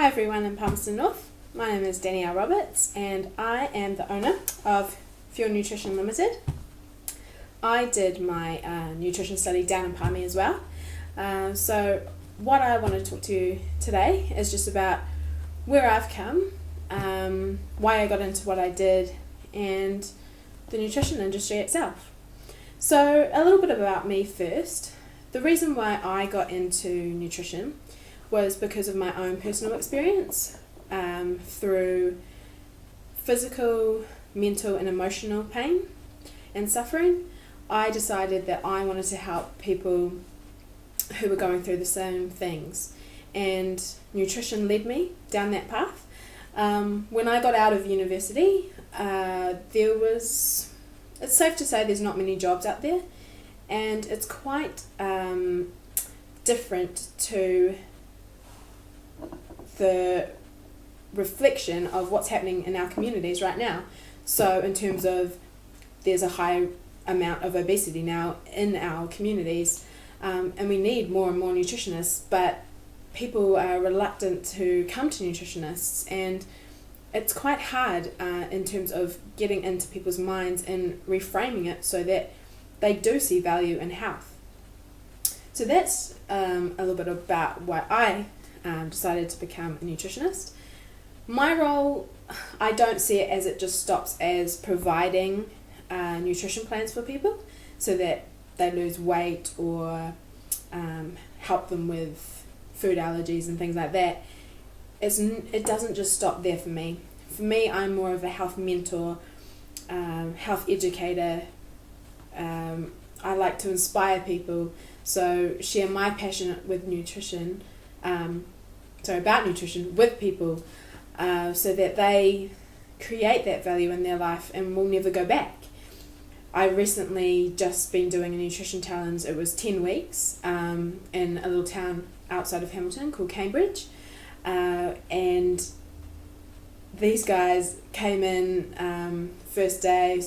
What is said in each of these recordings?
Hi everyone in Palmerston North. My name is Danielle Roberts and I am the owner of Fuel Nutrition Limited. I did my nutrition study down in Palmy as well. So what I want to talk to you today is just about where I've come, why I got into what I did, and the nutrition industry itself. So a little bit about me first. The reason why I got into nutrition was because of my own personal experience through physical, mental and emotional pain and suffering. I decided that I wanted to help people who were going through the same things, and nutrition led me down that path. When I got out of university, it's safe to say there's not many jobs out there, and it's quite different to the reflection of what's happening in our communities right now. So in terms of there's a high amount of obesity now in our communities, and we need more and more nutritionists, but people are reluctant to come to nutritionists, and it's quite hard in terms of getting into people's minds and reframing it so that they do see value in health. So that's a little bit about why I decided to become a nutritionist. My role, I don't see it as it just stops as providing nutrition plans for people so that they lose weight or help them with food allergies and things like that. It doesn't just stop there for me. For me, I'm more of a health mentor, health educator. I like to inspire people, so share my passion with nutrition, about nutrition with people, so that they create that value in their life and will never go back. I recently just been doing a nutrition challenge. It was 10 weeks in a little town outside of Hamilton called Cambridge, and these guys came in first day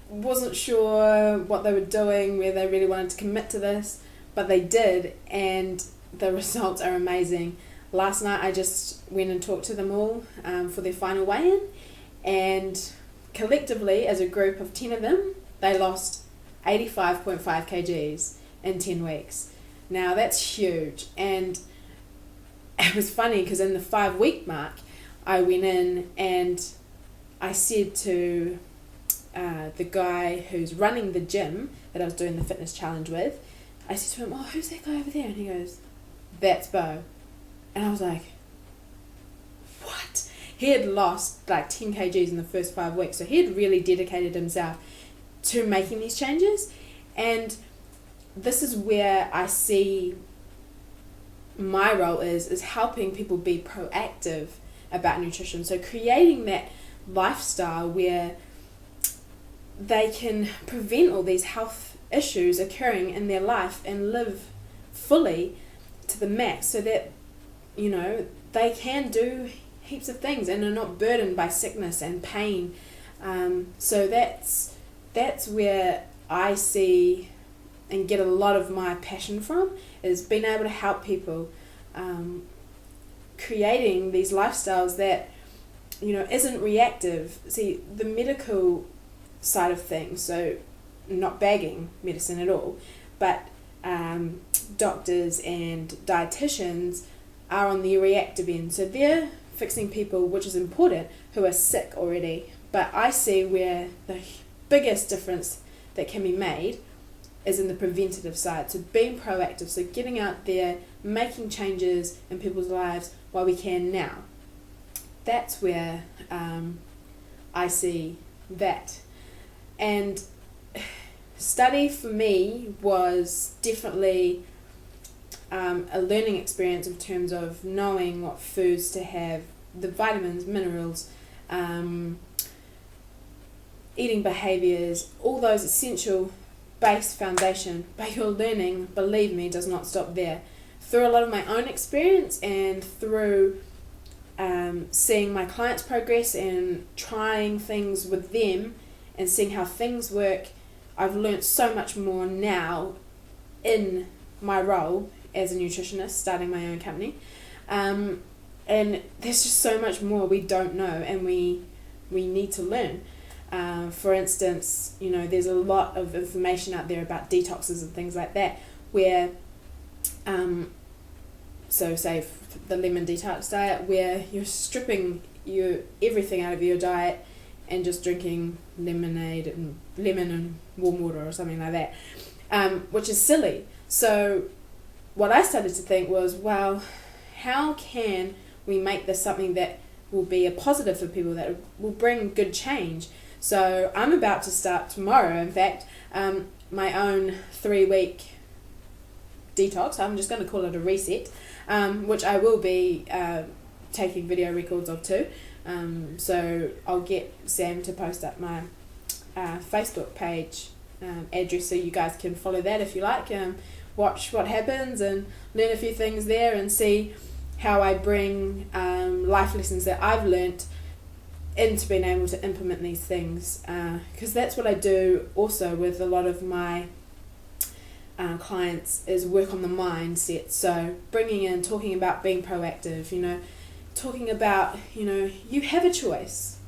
wasn't sure what they were doing, whether they really wanted to commit to this, but they did, and the results are amazing. Last night I just went and talked to them all for their final weigh-in, and collectively as a group of 10 of them, they lost 85.5 kgs in 10 weeks. Now that's huge, and it was funny because in the 5-week mark I went in and I said to the guy who's running the gym that I was doing the fitness challenge with, I said to him, "Oh, who's that guy over there?" And he goes, "That's Bo." And I was like, what? He had lost like 10 kgs in the first 5 weeks, so he had really dedicated himself to making these changes. And this is where I see my role is helping people be proactive about nutrition. So creating that lifestyle where they can prevent all these health issues occurring in their life and live fully to the max, so that they can do heaps of things and are not burdened by sickness and pain. So that's where I see and get a lot of my passion from, is being able to help people creating these lifestyles that isn't reactive. See, the medical side of things, so not bagging medicine at all, but doctors and dietitians are on the reactive end, so they're fixing people, which is important, who are sick already. But I see where the biggest difference that can be made is in the preventative side, so being proactive, so getting out there, making changes in people's lives while we can now. That's where I see that. And study for me was definitely a learning experience in terms of knowing what foods to have, the vitamins, minerals, eating behaviours, all those essential base foundation. But your learning, believe me, does not stop there. Through a lot of my own experience and through seeing my clients progress and trying things with them and seeing how things work, I've learnt so much more now in my role as a nutritionist, starting my own company. And there's just so much more we don't know, and we need to learn. For instance, there's a lot of information out there about detoxes and things like that, where, so say the lemon detox diet, where you're stripping everything out of your diet and just drinking lemon and warm water or something like that, which is silly. So what I started to think was, well, how can we make this something that will be a positive for people, that will bring good change? So I'm about to start tomorrow, in fact, my own 3-week detox. I'm just going to call it a reset, which I will be taking video records of too. So I'll get Sam to post up my Facebook page address, so you guys can follow that if you like, watch what happens and learn a few things there, and see how I bring life lessons that I've learnt into being able to implement these things, because that's what I do also with a lot of my clients, is work on the mindset. So bringing in, talking about being proactive, talking about, you have a choice.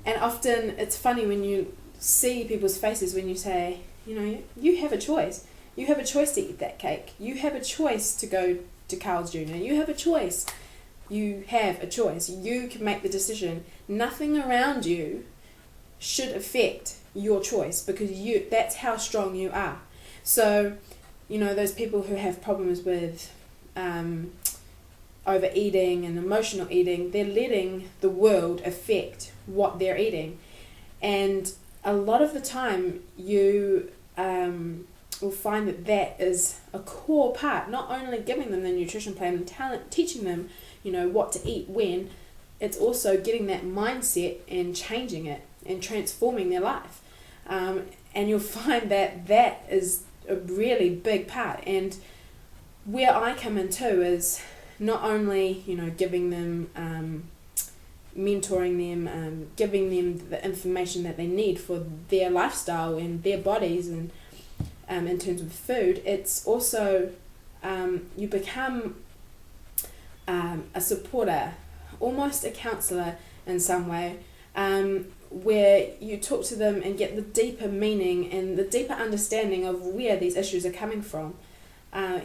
And often it's funny when you see people's faces when you say, you have a choice. You have a choice to eat that cake. You have a choice to go to Carl's Jr. You have a choice. You have a choice. You can make the decision. Nothing around you should affect your choice, because that's how strong you are. So, those people who have problems with overeating and emotional eating, they're letting the world affect what they're eating. And a lot of the time you will find that is a core part, not only giving them the nutrition plan and teaching them, what to eat when, it's also getting that mindset and changing it and transforming their life. And you'll find that is a really big part. And where I come in too is not only, giving them, mentoring them, giving them the information that they need for their lifestyle and their bodies, and in terms of food, it's also you become a supporter, almost a counsellor in some way, where you talk to them and get the deeper meaning and the deeper understanding of where these issues are coming from.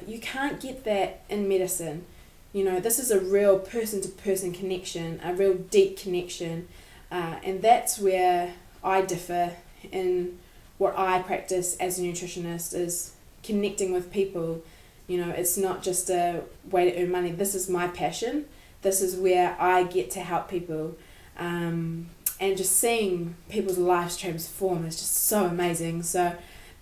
You can't get that in medicine. This is a real person-to-person connection, a real deep connection, and that's where I differ in what I practice as a nutritionist, is connecting with people. It's not just a way to earn money. This is my passion. This is where I get to help people, and just seeing people's lives transform is just so amazing. So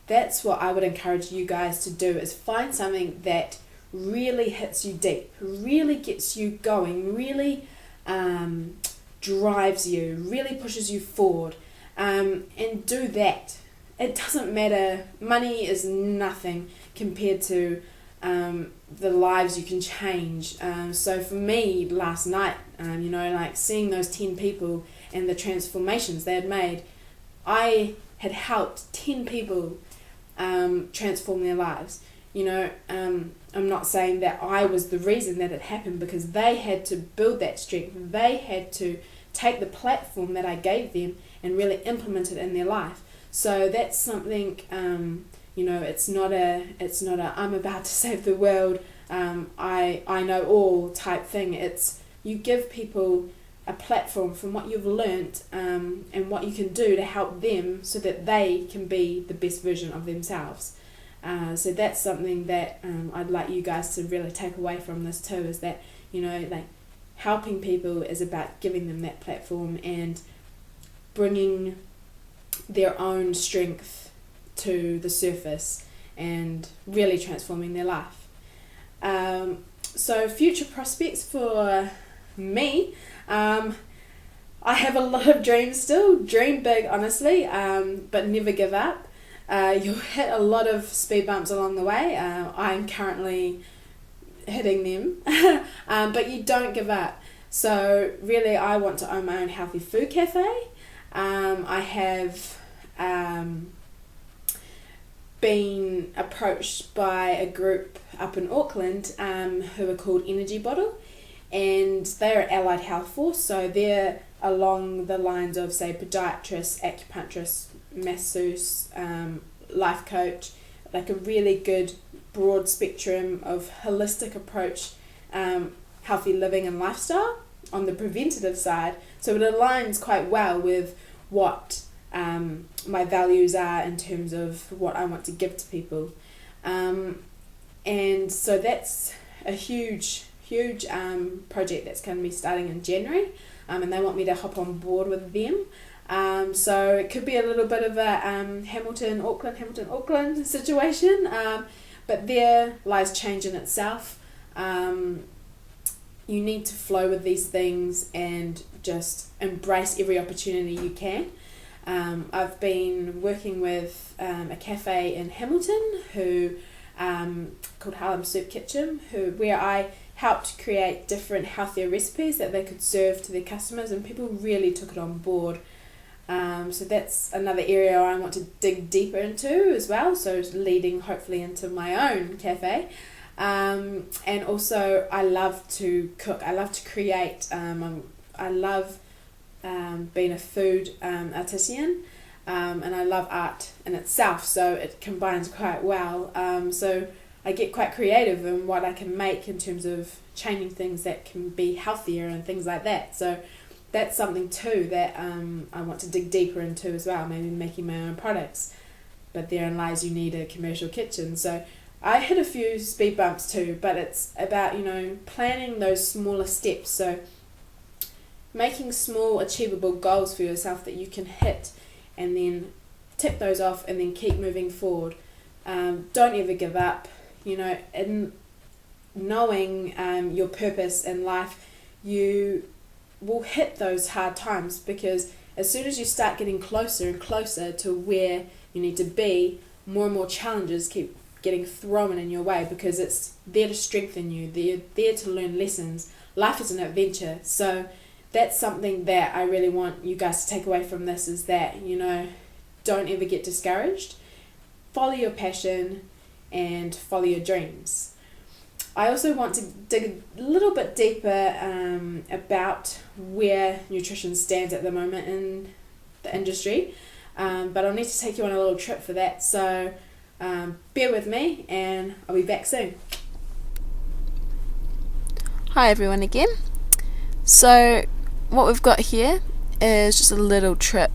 that's what I would encourage you guys to do, is find something that really hits you deep, really gets you going, really drives you, really pushes you forward, and do that. It doesn't matter. Money is nothing compared to the lives you can change. So for me last night, seeing those 10 people and the transformations they had made, I had helped 10 people transform their lives. I'm not saying that I was the reason that it happened, because they had to build that strength. They had to take the platform that I gave them and really implement it in their life. So that's something, it's not a I'm about to save the world, I know all type thing. It's you give people a platform from what you've learnt, and what you can do to help them so that they can be the best version of themselves. So that's something that I'd like you guys to really take away from this too, is that, helping people is about giving them that platform and bringing their own strength to the surface and really transforming their life. So future prospects for me, I have a lot of dreams still. Dream big, honestly, but never give up. You'll hit a lot of speed bumps along the way. I'm currently hitting them, but you don't give up. So really, I want to own my own healthy food cafe. I have been approached by a group up in Auckland who are called Energy Bottle, and they're allied health force, so they're along the lines of, say, podiatrist, acupuncturist, masseuse, life coach, like a really good broad spectrum of holistic approach, healthy living and lifestyle on the preventative side. So it aligns quite well with what my values are in terms of what I want to give to people. And so that's a huge project that's going to be starting in January, and they want me to hop on board with them. So it could be a little bit of a Hamilton Auckland situation, but there lies change in itself. You need to flow with these things and just embrace every opportunity you can. I've been working with a cafe in Hamilton who called Harlem Soup Kitchen, where I helped create different healthier recipes that they could serve to their customers, and people really took it on board. So that's another area I want to dig deeper into as well, so leading hopefully into my own cafe. And also I love to cook, I love to create, I love being a food artisan, and I love art in itself, so it combines quite well. So I get quite creative in what I can make in terms of changing things that can be healthier and things like that. So that's something too that I want to dig deeper into as well, maybe making my own products. But therein lies you need a commercial kitchen. So I hit a few speed bumps too, but it's about, planning those smaller steps. So making small achievable goals for yourself that you can hit, and then tick those off and then keep moving forward. Don't ever give up. In knowing your purpose in life, you will hit those hard times, because as soon as you start getting closer and closer to where you need to be, more and more challenges keep getting thrown in your way, because it's there to strengthen you. They're there to learn lessons. Life is an adventure. So that's something that I really want you guys to take away from this, is that, don't ever get discouraged. Follow your passion and follow your dreams. I also want to dig a little bit deeper about where nutrition stands at the moment in the industry, but I'll need to take you on a little trip for that, so bear with me and I'll be back soon. Hi everyone again. So what we've got here is just a little trip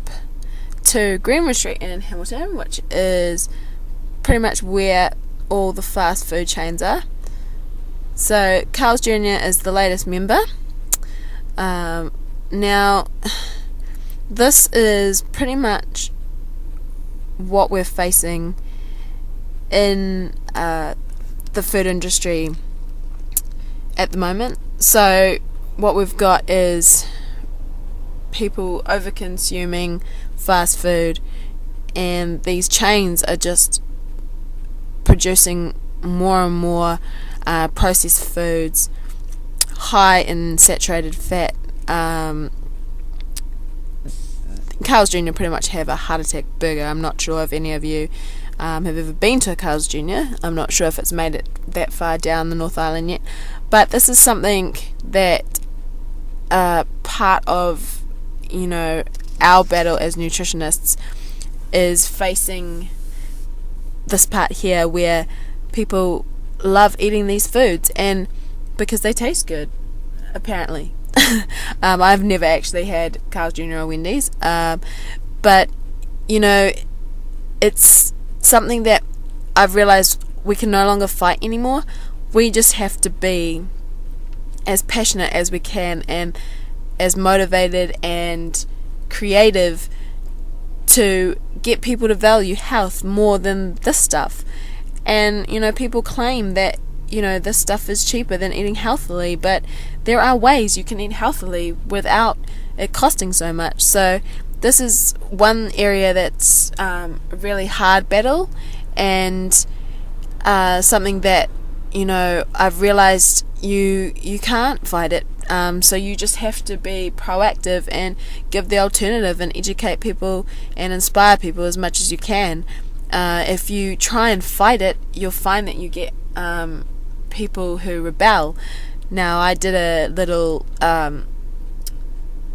to Greenwood Street in Hamilton, which is pretty much where all the fast food chains are. So Carl's Jr. is the latest member. Now this is pretty much what we're facing in the food industry at the moment. So what we've got is people over consuming fast food, and these chains are just producing more and more processed foods, high in saturated fat. Carl's Jr. pretty much have a heart attack burger. I'm not sure if any of you have ever been to a Carl's Jr. I'm not sure if it's made it that far down the North Island yet, but this is something that part of our battle as nutritionists is facing this part here, where people love eating these foods, and because they taste good, apparently. I've never actually had Carl's Jr. or Wendy's, but it's something that I've realised we can no longer fight anymore. We just have to be as passionate as we can and as motivated and creative to get people to value health more than this stuff. And people claim that this stuff is cheaper than eating healthily, but there are ways you can eat healthily without it costing so much. So this is one area that's a really hard battle, and something that I've realized you can't fight it. So you just have to be proactive and give the alternative and educate people and inspire people as much as you can. If you try and fight it, you'll find that you get people who rebel. Now, I did a little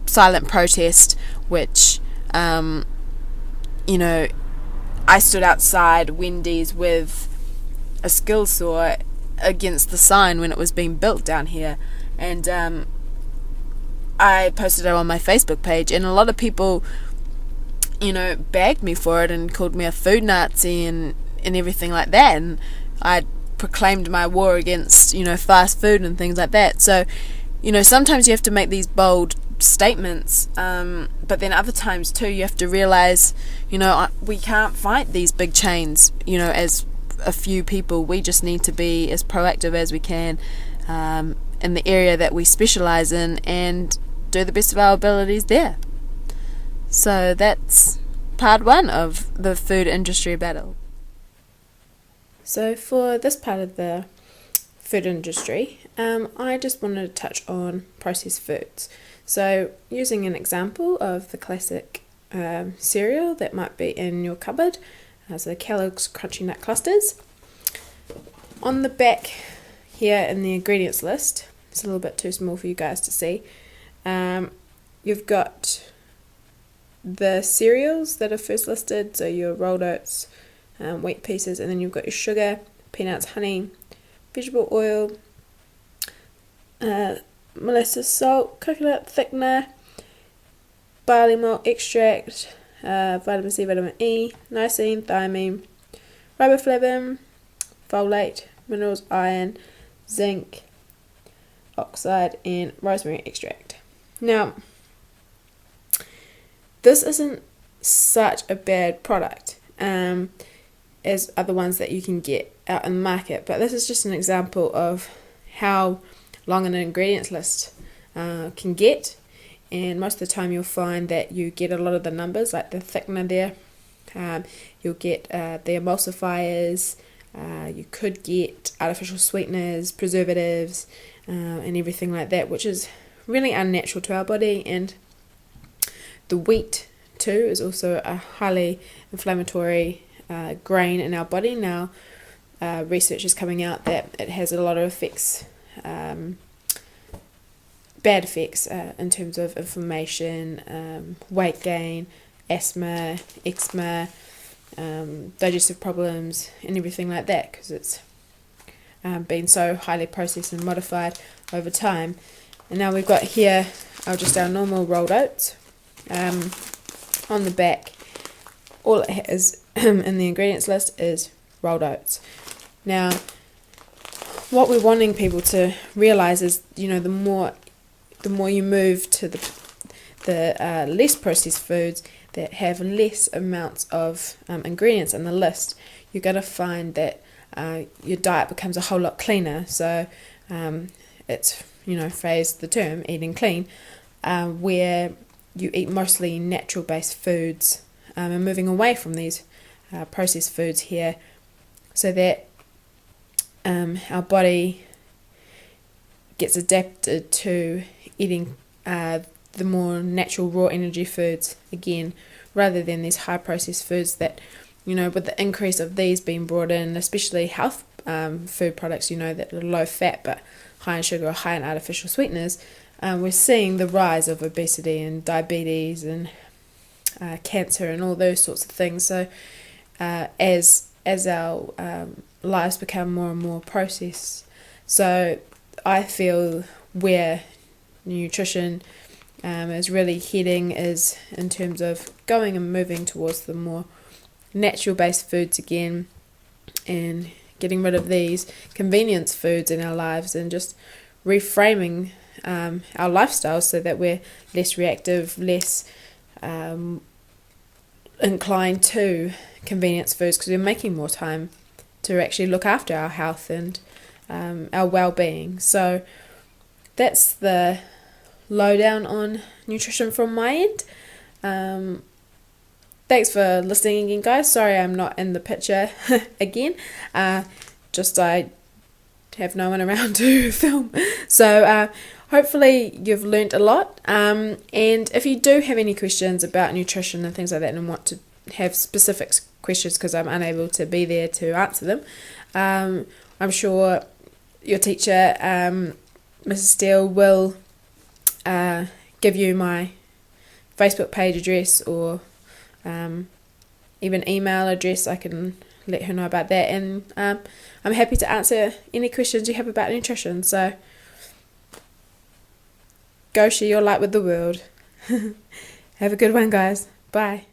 silent protest, which, I stood outside Wendy's with a skill saw against the sign when it was being built down here, and I posted it on my Facebook page, and a lot of people, bagged me for it and called me a food Nazi and everything like that, and I proclaimed my war against, fast food and things like that. So, sometimes you have to make these bold statements, but then other times too you have to realize, we can't fight these big chains, as a few people. We just need to be as proactive as we can in the area that we specialize in and do the best of our abilities there. So that's part 1 of the food industry battle. So for this part of the food industry, I just wanted to touch on processed foods. So using an example of the classic cereal that might be in your cupboard, so the Kellogg's Crunchy Nut Clusters. On the back here in the ingredients list, it's a little bit too small for you guys to see, you've got the cereals that are first listed, so your rolled oats, wheat pieces, and then you've got your sugar, peanuts, honey, vegetable oil, molasses, salt, coconut thickener, barley malt extract, vitamin C, vitamin E, niacin, thiamine, riboflavin, folate, minerals, iron, zinc, oxide, and rosemary extract. Now, this isn't such a bad product as other ones that you can get out in the market, but this is just an example of how long an ingredients list can get, and most of the time you'll find that you get a lot of the numbers, like the thickener there, you'll get the emulsifiers, you could get artificial sweeteners, preservatives, and everything like that, which is really unnatural to our body. And the wheat too is also a highly inflammatory grain in our body. Now research is coming out that it has a lot of effects, bad effects in terms of inflammation, weight gain, asthma, eczema, digestive problems, and everything like that, because it's been so highly processed and modified over time. And now we've got here just our normal rolled oats. On the back, all it has in the ingredients list is rolled oats. Now, what we're wanting people to realise is, the more you move to the less processed foods that have less amounts of ingredients in the list, you're going to find that your diet becomes a whole lot cleaner. So it's, phrase the term eating clean, where you eat mostly natural based foods, and moving away from these processed foods here, so that our body gets adapted to eating the more natural raw energy foods again, rather than these high processed foods that, with the increase of these being brought in, especially health food products, that are low fat but high in sugar or high in artificial sweeteners, we're seeing the rise of obesity and diabetes and cancer and all those sorts of things. So as our lives become more and more processed, so I feel where nutrition is really heading is in terms of going and moving towards the more natural based foods again, and getting rid of these convenience foods in our lives, and just reframing our lifestyles so that we're less reactive, less inclined to convenience foods, because we're making more time to actually look after our health and our well-being. So that's the lowdown on nutrition from my end. Thanks for listening again, guys. Sorry I'm not in the picture again. Just I have no one around to film. So hopefully you've learnt a lot. And if you do have any questions about nutrition and things like that, and want to have specific questions because I'm unable to be there to answer them, I'm sure your teacher Mrs. Steele will give you my Facebook page address or even email address. I can let her know about that, and I'm happy to answer any questions you have about nutrition. So go share your light with the world. Have a good one, guys. Bye.